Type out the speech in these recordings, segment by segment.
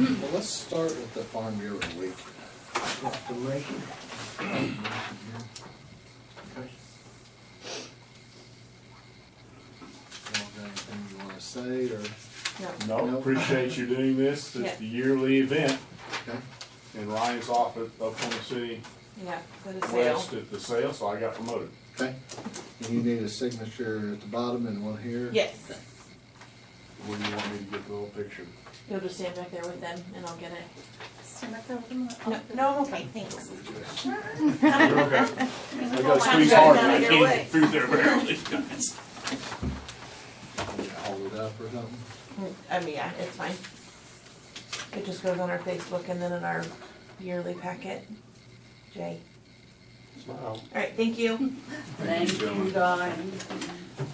Well, let's start with the Farm Bureau week. Proclamation. Okay. Y'all got anything you wanna say, or? No, No. appreciate you doing this. Yeah. It's the yearly event, Okay. and Ryan's off at Oklahoma City Yeah, for the sale. West at the sale, so I got promoted. Okay. And you need a signature at the bottom and one here? Yes. Okay. Where do you want me to get the little picture? You'll just stand back there with them and I'll get it. Stand back there with them. No, I'm okay, thanks. You're okay. I gotta squeeze hard, and I can't get through there barely, guys. Hold it up or something? I mean, yeah, it's fine. It just goes on our Facebook and then in our yearly packet. Jay. Smile. Alright, thank you. Thank you, Dawn.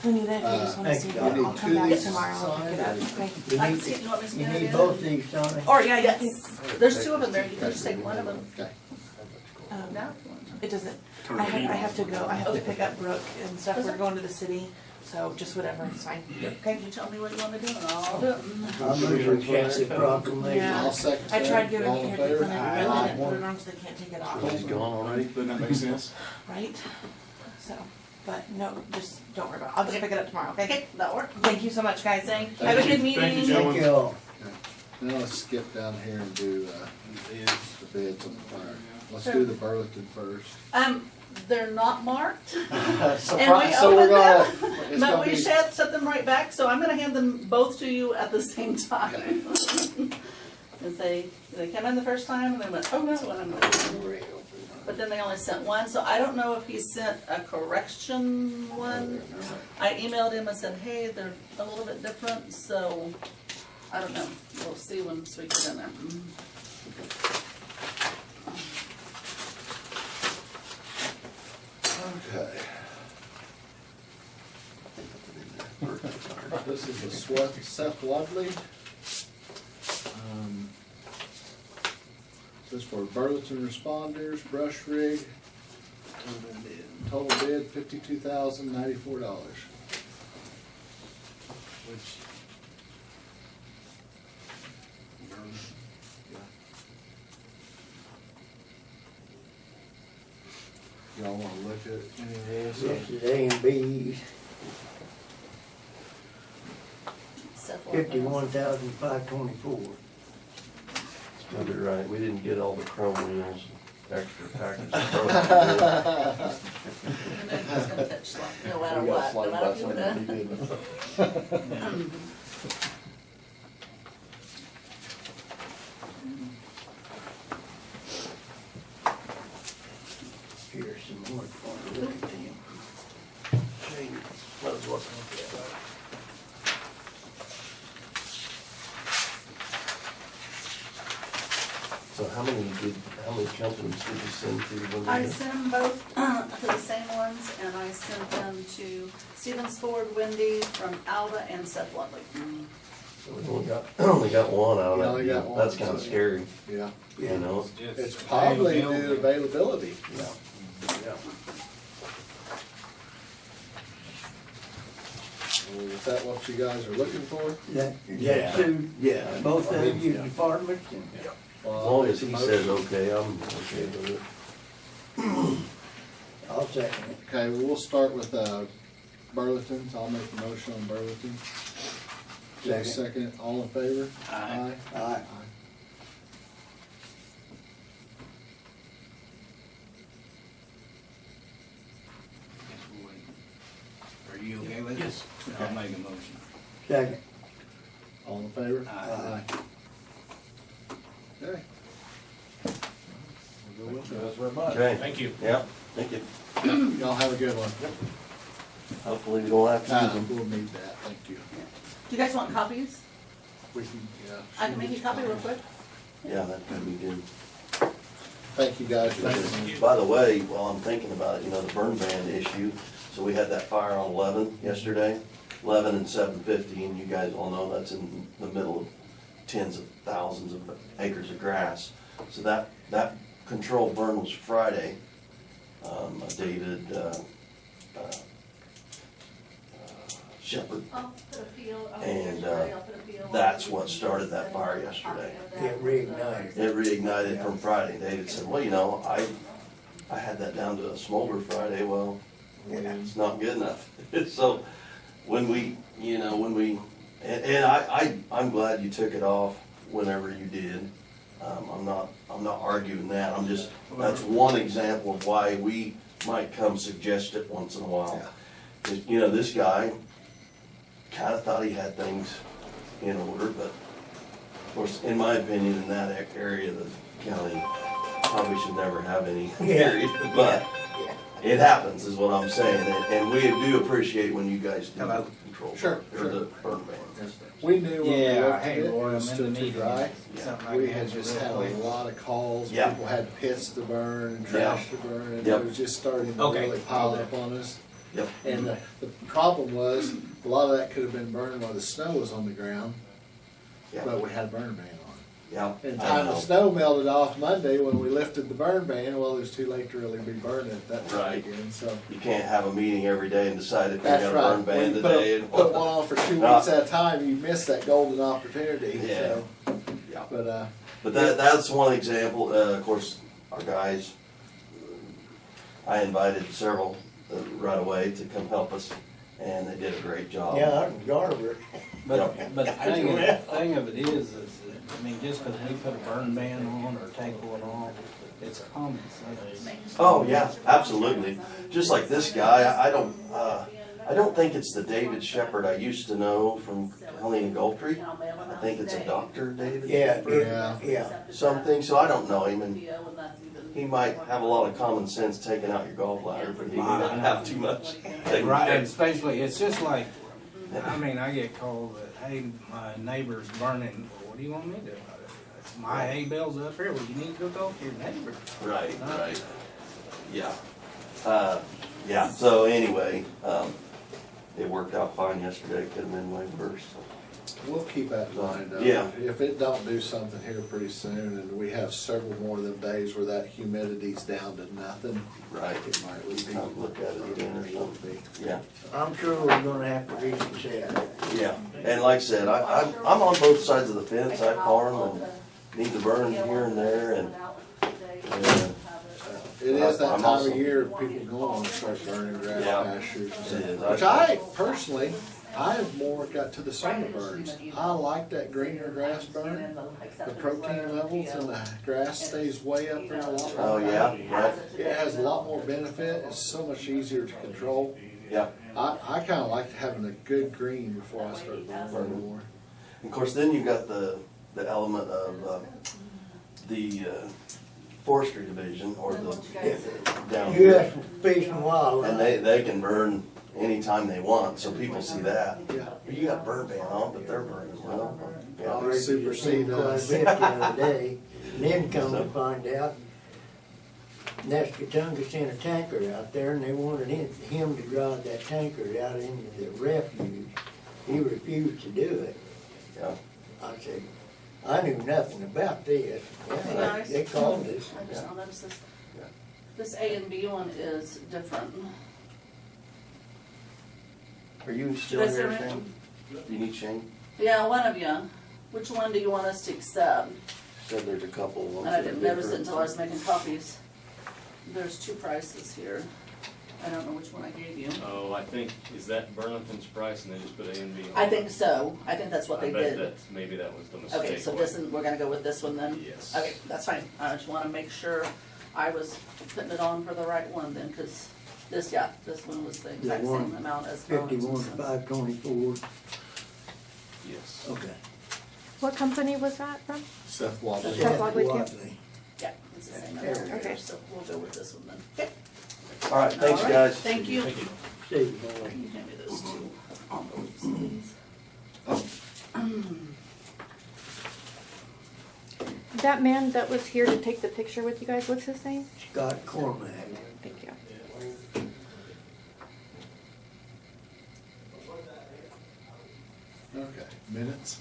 Anita, if you just wanna Thank see you. it, You need I'll two come back these tomorrow and pick it up, signed, okay? You I can need, see, you want me to you scan it need in? both these, Sonny. Or, yeah, Yes, there's two of them there, you can just take one of them. Okay. No? It doesn't, I have to go, I have to pick up Brooke and stuff, we're going to the city, so just whatever, it's fine. Okay? You tell me what you want me to do, and I'll do it. I'll move to accept the proclamation. Yeah. I'll second I that. tried giving All in care favor? to clinic, but Aye. I didn't put it on so they can't take it off, He's gone already? Doesn't that make sense? right? So, but no, just don't worry about it, I'll just pick it up tomorrow, okay? Okay, that'll work. Thank you so much, guys. Thank you. Have a good Thank meeting. you, gentlemen. Thank you all. Now let's skip down here and do, the bids on the fire. Let's do the Burlington first. They're not marked, Surprise, and we so we're opened gonna, them, it's but gonna we be, set them right back, so I'm gonna hand them both to you at the same time. And they came in the first time, and they went, oh no, and I'm like, but then they only sent one, so I don't know if he sent a correction one. I emailed him and said, hey, they're a little bit different, so, I don't know, we'll see once we get in there. okay. This is the Seth Lovely. This is for Burlington responders, brush rig. Total bid $52,094. Which. Y'all wanna look at any of this? This is A and B's, $51,524. You'll be right, we didn't get all the chrome wheels, extra package. It's gonna touch slot, no matter We got what, no slide matter by if you something wanna. he didn't. Here's some more for you. Look at them. Might as well come get that. So how many companies did you send to? when I they- sent them both to the same ones, and I sent them to Stevens Ford, Wendy, from Alva, and Seth Ludley. So we only got one out You of only that got deal. one, That's kinda so- scary, Yeah, you know? it's probably due to availability. Yeah. Well, is that what you guys are looking for? That Yeah. two, Yeah. both I of mean, you yeah. departments, and Well, As I'll long make as the he motion. says okay, I'm okay with it. I'll second it. Okay, well, we'll start with, Burlington, so I'll make the motion on Burlington. Jay, second, all in favor? Aye. Aye. Are you okay with it? Yes. I'll make a motion. Second. All in favor? Aye. Okay. We'll go with that. very much. Okay. Thank you. Yeah, thank you. Y'all have a good one. Hopefully we don't have to use them. We'll need that, thank you. Do you guys want copies? We can, yeah. I can make you a copy real quick. Yeah, that could be good. Thank you, guys. Thanks. By the way, while I'm thinking about it, you know, the burn ban issue, so we had that fire on 11 yesterday, 11 and 750, and you guys all know that's in the middle of tens of thousands of acres of grass. So that controlled burn was Friday. shepherd. I'll put a field. And, that's what started that fire yesterday. It reignited. It reignited from Friday. David said, well, you know, I had that down to a smolder Friday. Well, it's not good enough. So when we, I'm glad you took it off whenever you did. I'm not arguing that. I'm just, that's one example of why we might come suggest it once in a while. You know, this guy kinda thought he had things in order, but of course, in my opinion, in that area of the county, probably should never have any period, but it happens, is what I'm saying, and we do appreciate when you guys do the control. Sure, Or sure. the burn ban. We knew when we Yeah, looked at hey, it, it Laura, was I'm in still the too meeting. dry. Something like We that had was just real had quick. a lot of calls, Yeah. people had pits to burn and Yeah. trash to burn, and Yep. it was just starting to Okay. really pile up on us. Yep. And the problem was, a lot of that could have been burned while the snow was on the ground, Yeah. but we had a burn ban on. Yeah. And I time the know. snow melted off Monday when we lifted the burn ban, well, it was too late to really be burning it that time Right. again, so. You can't have a meeting every day and decide if you're That's gonna right. burn ban When you today and put one on for 2 No. weeks at a time, you miss that golden opportunity, Yeah. so. Yeah. But, But that's one example. Of course, our guys, I invited several right away to come help us, and they did a great job. Yeah, out in Garber. But the thing of it is, I mean, just because we put a burn ban on or take one off, it's common sense. Oh, yeah, absolutely. Just like this guy, I don't think it's the David Shepherd I used to know from Helene and Gulfstreet. I think it's a Dr. David Yeah, Shepherd. yeah. Something, so I don't know him, and he might have a lot of common sense taking out your gallbladder, but he may not have too much. Right, and especially, it's just like, I mean, I get called that, hey, my neighbor's burning, well, what do you want me to do about it? It's my hay bale's up here, well, you need to go talk to your neighbor. Right, right. Yeah. Yeah, so anyway, it worked out fine yesterday. Could have been way worse. we'll keep that in mind, though. Yeah. If it don't do something here pretty soon, and we have several more of them days where that humidity's down to nothing, Right. it might be. Come look at it again or something. Yeah, I'm sure we're gonna have to reconsider. yeah. And like I said, I'm on both sides of the fence. I farm and need to burn here and there, and It is that I'm time also- of year people go on and start burning grass Yeah. pastures and It stuff. is. Which I personally, I've more got to the summer burns. I like that greener grass burn. The protein levels in the grass stays way up there a lot oh longer. yeah, right, It has a lot more benefit. It's so much easier to control. yeah. I kinda like having a good green before I start burning more. Of course, then you've got the element of the forestry division or the down here. U.S. Fish and Wildlife. And they can burn anytime they want, so people see that. Yeah. You got burn ban on, but they're burning well. Yeah. Alright. Supersede Quite a us. bit the other day, and then come to find out, Nescatunga sent a tanker out there, and they wanted him to drive that tanker out into the refuge. He refused to do it. Yeah. I said, I knew nothing about this. Hey, Yeah, guys. they called us. I just noticed this. Yeah. This A and B one is different. Are you still Yes, here, sir. Shane? You need Shane? Yeah, one of you. Which one do you want us to accept? Said there's a couple of ones. And I that are didn't notice it different. until I was making copies. There's two prices here. I don't know which one I gave you. Oh, I think, is that Burlington's price and they just put A and B on? I think so. I think that's what they I bet did. that, maybe that was the mistake. Okay, so this, we're gonna go with this one then? Yes. Okay, that's fine. I just wanna make sure I was putting it on for the right one then, cause this, yeah, this one was the exact The one same amount as 51 Burlington's. to 524. Yes. Okay. What company was that from? Seth Wadley. Seth Wadley, too. Wadley. Yeah, it's the same amount Okay. here, so we'll go with this one then. Okay. All right, thanks, All right, guys. Thank you. Thank you. Steve Boy. Can you hand me those two envelopes, please? That man that was here to take the picture with you guys, what's his name? Scott Cormack. Thank you. Okay, minutes?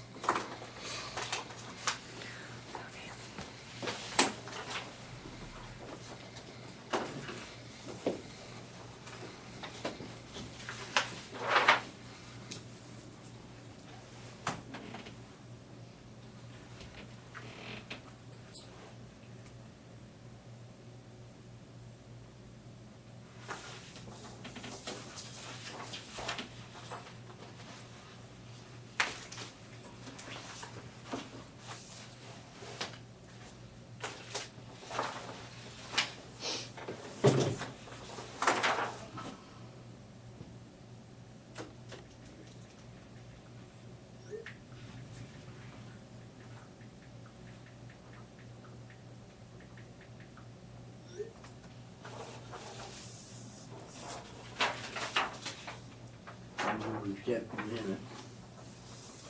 move we accept the minutes.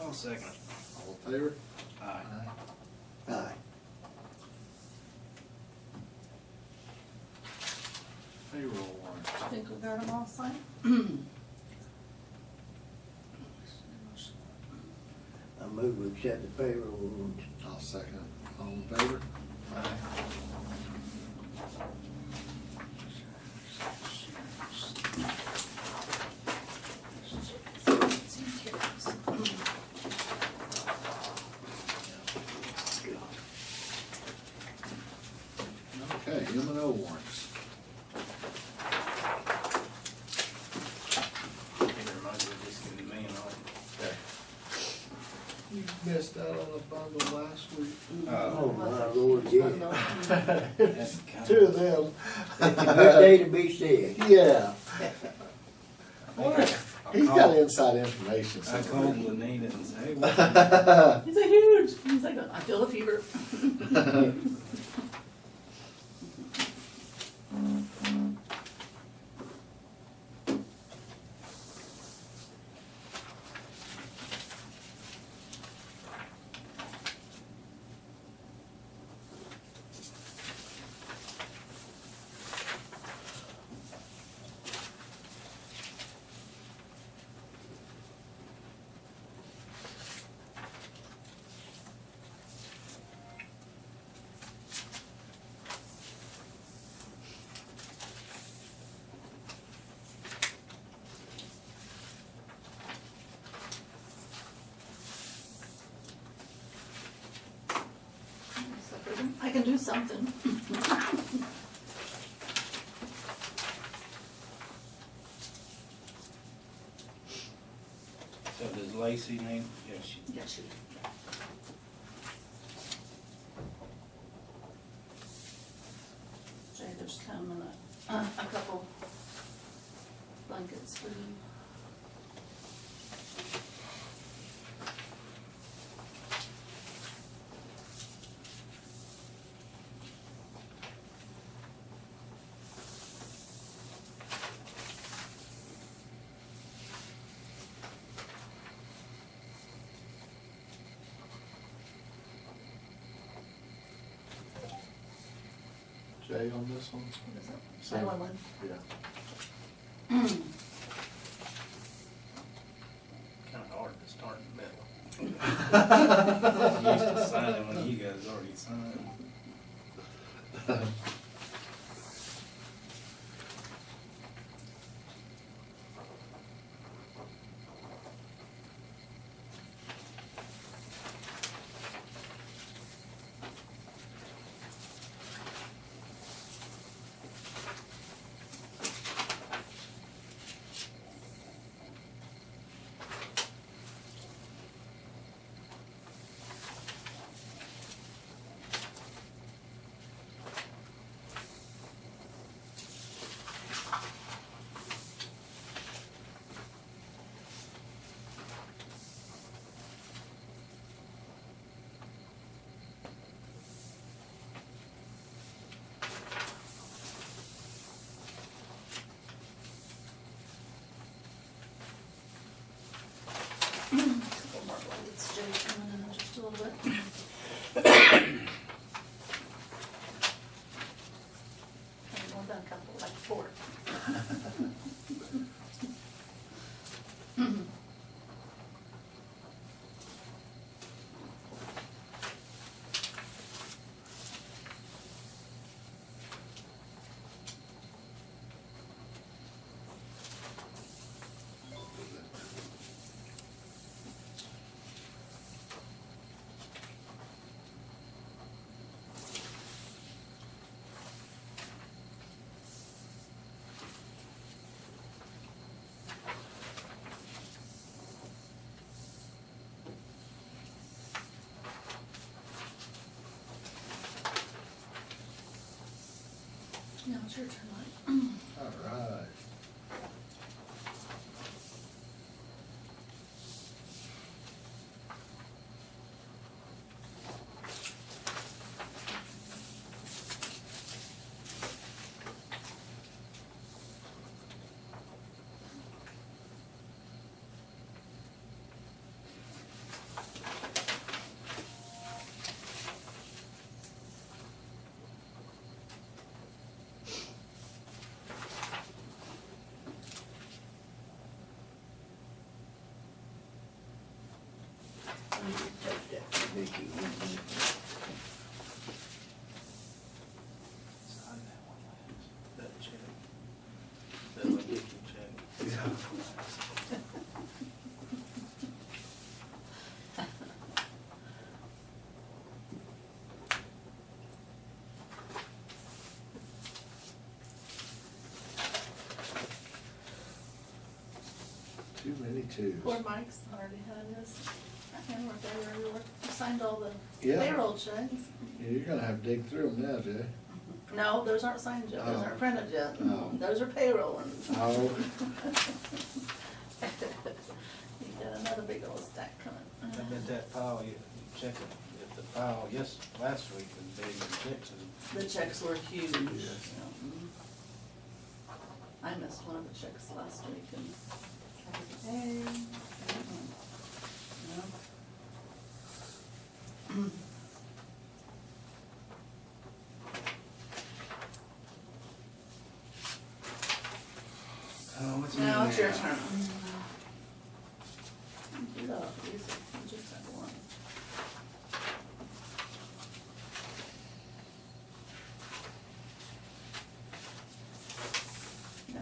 I'll second it. All in favor? Aye. Aye. Payroll warrants. I think we got them all signed. I move we accept the payroll warrants. I'll second. All in favor? Okay, M&O warrants. It reminds me of just getting the man off. You missed out on the bundle last week. Oh, my Lord, yeah. That's kind Two of them. It's a good day to be sick. Yeah, he's got called, inside information. I somewhere. called Lanita and said, hey, what? He's a huge, he's like, I feel the fever. I can do something. So does Lacey need, yeah, she, Yeah, shoot. Jay, there's coming a couple blankets for you. Jay on this one? What is it? Same. 911. Yeah. kinda hard to start in the middle. I'm used to signing when you guys already signed. Couple more blankets, Jay, coming in just a little bit. I've only done a couple, like 4. Now it's your turn, Mike. All right. Take that to Vicky. Sign that one, that check. That would get you check. Too many twos. Poor Mike's already had his handwork everywhere. He signed all the Yeah. payroll checks. You're gonna have to dig through them now, Jay. No, those aren't signed yet, those Oh. aren't printed yet. Oh. Those are payroll ones. Oh, You got another big old stack coming. I bet that pile, you check it, if the pile, last week was big, the checks is. The checks were huge. Yes. Yeah. I missed one of the checks last week and I didn't pay. No. Oh, what's Now new it's your now? turn. Get off, easy. You just have one. No.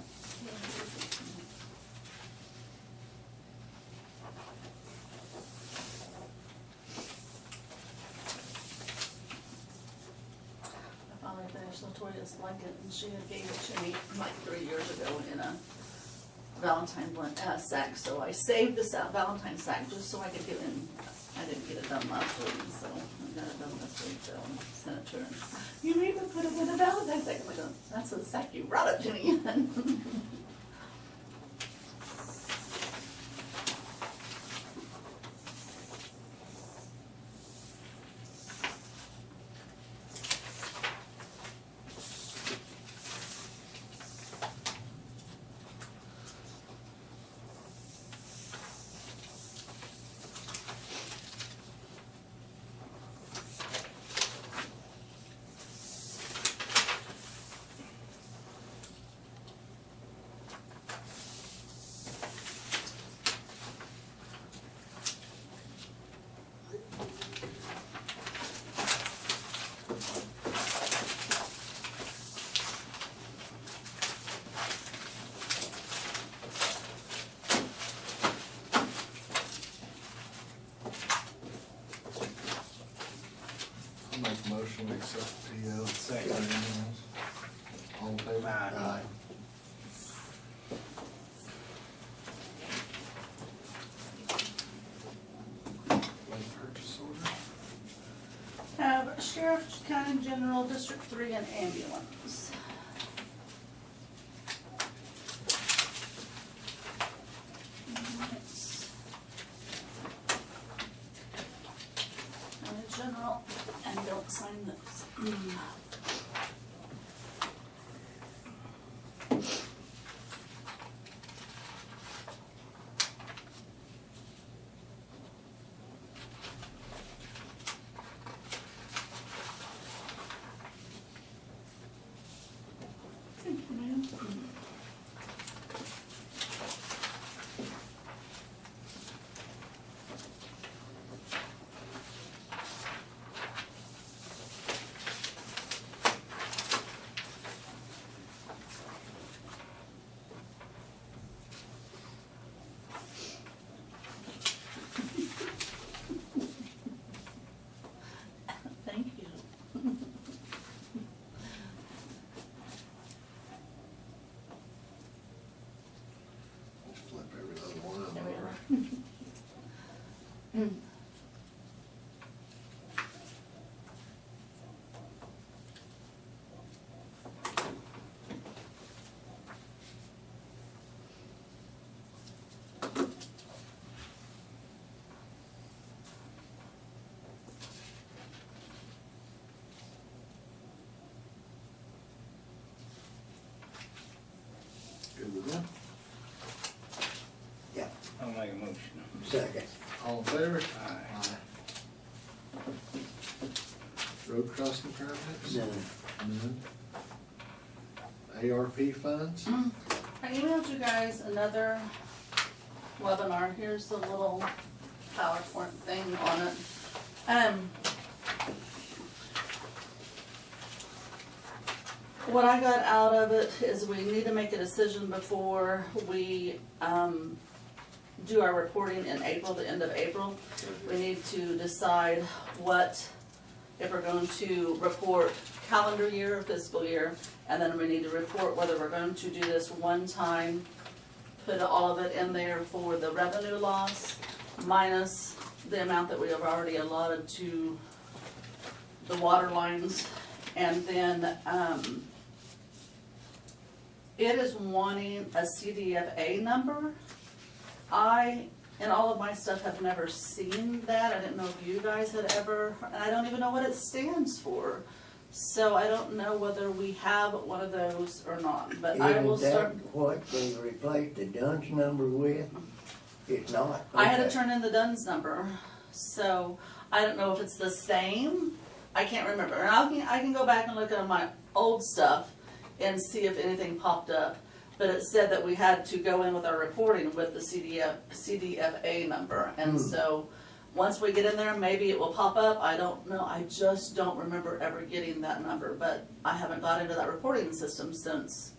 I finally finished Latoya's blanket and she had gave it to me like 3 years ago in a Valentine sack, so I saved this Valentine sack just so I could get in. I didn't get it done last week, so I got it done this week, so I sent it to her. You even put it in a Valentine sack. I'm like, that's the sack you brought it to me in. I'll make a motion to accept the PO. Second. All in favor? Aye. Late purchase order. Have Sheriff, County General, District 3, and ambulance. County General, and don't sign this. Thank you, ma'am. Thank you. Just flip every other one of them There we over. are. Good with that? Yeah, I'll make a motion. second. All in favor? Aye. Road crossing permits? None. None. ARP funds? I emailed you guys another webinar. Here's the little PowerPoint thing on it. What I got out of it is we need to make a decision before we, do our reporting in April, the end of April. We need to decide what, if we're going to report calendar year or fiscal year, and then we need to report whether we're going to do this one time, put all of it in there for the revenue loss, minus the amount that we have already allotted to the water lines, and then, it is wanting a CDFA number. I, in all of my stuff, have never seen that. I didn't know if you guys had ever, and I don't even know what it stands for. So I don't know whether we have one of those or not, but I will Isn't start. that what they replaced the DUNS number with? It's not. I had to Okay. turn in the DUNS number, so I don't know if it's the same. I can't remember. And I can go back and look at my old stuff and see if anything popped up. But it said that we had to go in with our reporting with the CDFA number. And so, once we get in there, maybe it will pop up. I don't know. I just don't remember ever getting that number. But I haven't got into that reporting system since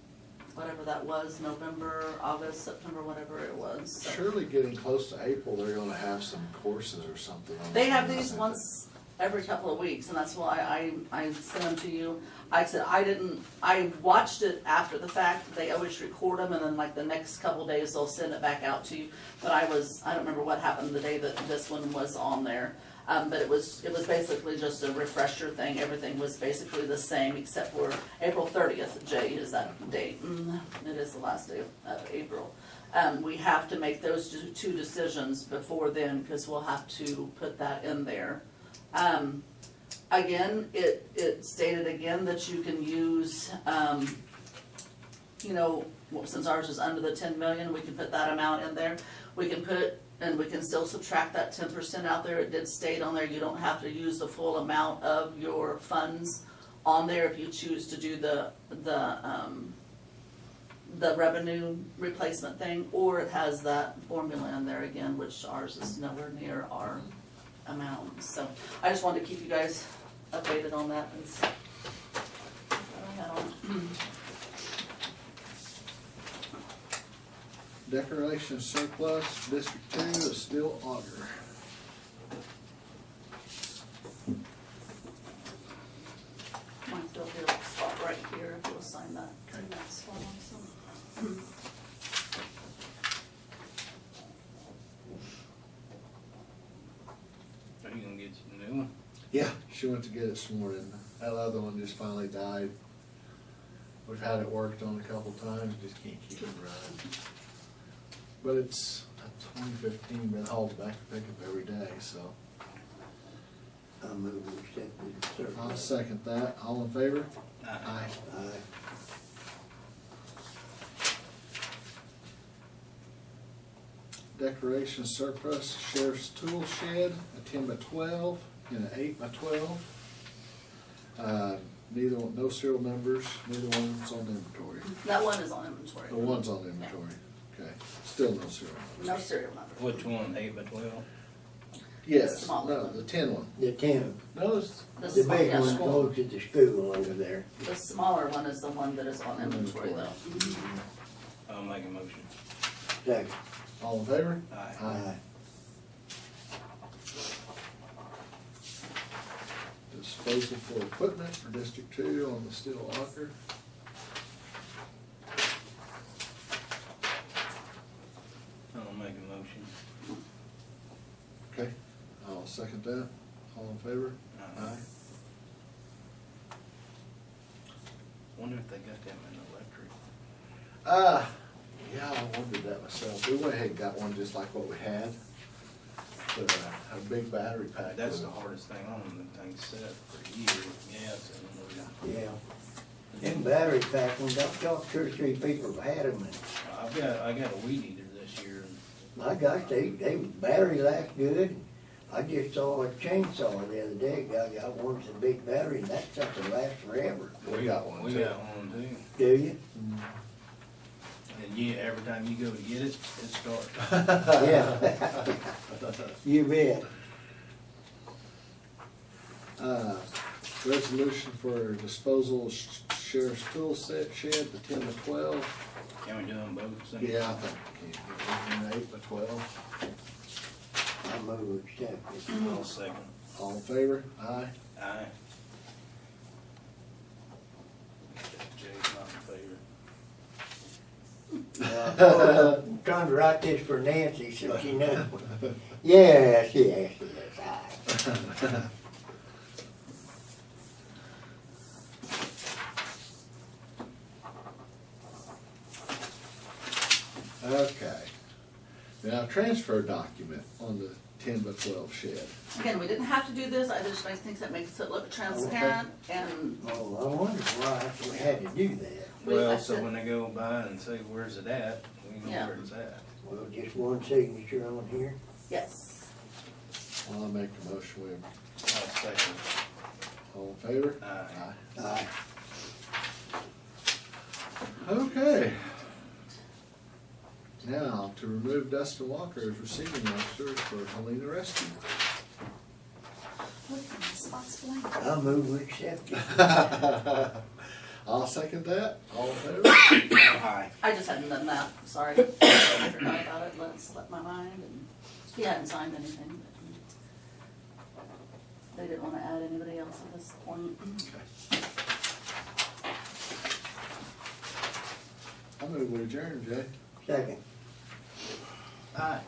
whatever that was, November, August, September, whatever it was. So. Surely getting close to April, they're gonna have some courses or something on. They have these once every couple of weeks, and that's why I sent them to you. I said I watched it after the fact. They always record them, and then like the next couple of days they'll send it back out to you. But I don't remember what happened the day that this one was on there. But it was basically just a refresher thing. Everything was basically the same except for April 30th. Jay is that date. It is the last day of April. We have to make those two decisions before then, because we'll have to put that in there. Again, it stated again that you can use, since ours is under the 10 million, we can put that amount in there. We can put, and we can still subtract that 10% out there. It did state on there, you don't have to use the full amount of your funds on there if you choose to do the revenue replacement thing, or it has that formula in there again, which ours is nowhere near our amount. So I just wanted to keep you guys updated on that. That's what I had on. Declaration surplus, District 2 is still auger. Might still be a spot right here if you'll sign that. Next one also. Are you gonna get you a new one? Yeah, she went to get it this morning. That other one just finally died. We've had it worked on a couple times, just can't keep it running. But it's a 2015, been hauled back to pickup every day, so. I move we accept the surplus. I'll second that. All in favor? Aye. Aye. Declaration surplus, sheriff's tool shed, a 10 by 12 and an 8 by 12. Neither one, no serial numbers, neither one's on inventory. That one is on inventory. The one's on inventory, okay. Still no serial numbers. No serial number. Which one, 8 by 12? Yes, Small no, one. the 10 one. The 10, No, it's, The the small- big yeah, one small. goes to the school over there. The smaller one is the one that is on inventory though. I'll make a motion. Second. all in favor? Aye. Aye. Disposal for equipment for District 2 on the steel auger. I'll make a motion. Okay, I'll second that. All in favor? Aye. Wonder if they got them in electric. Yeah, I wondered that myself. We went ahead and got one just like what we had. But, a big battery pack. That's with the it. hardest thing on them, the thing's set for years, yes, and Yeah. Them battery pack ones, I've talked to 2 or 3 people have had them, and I got a weed eater this year, and my gosh, they battery lasts good. I just saw a chainsaw the other day, guy got one with a big battery, and that something lasts forever. We got one we too. got one too. Do you? And Yeah, every time you go to get it, it starts. Yeah. You bet. Resolution for disposal of sheriff's tool set shed, the 10 to 12. Can we do them both? at the same Yeah, I time? think we can get 8 to 12. I move accept it. I'll second. All in favor? Aye. Aye. Jay's not in favor. I'm trying to write this for Nancy so she knows. Yes, yes, yes, aye. Okay. Now, transfer document on the 10 by 12 shed. Again, we didn't have to do this, I just think that makes it look transparent, and Oh, I wonder why we had to do that. we, Well, I so said, when they go by and say, where's it at, we know Yeah. where it's at. Well, just one signature on here. yes. I'll make a motion. We I'll second. all in favor? Aye. Aye. Okay. Now, to remove Dustin Walker as receiving officer for Helena Rescue. Look, my spot's blank. I move we accept it. I'll second that. All in favor? Aye. I just hadn't done that, sorry. I forgot about it, let it slip my mind, and he hadn't signed anything. But they didn't wanna add anybody else at this point. I move we adjourn, Jay. Second. Aye.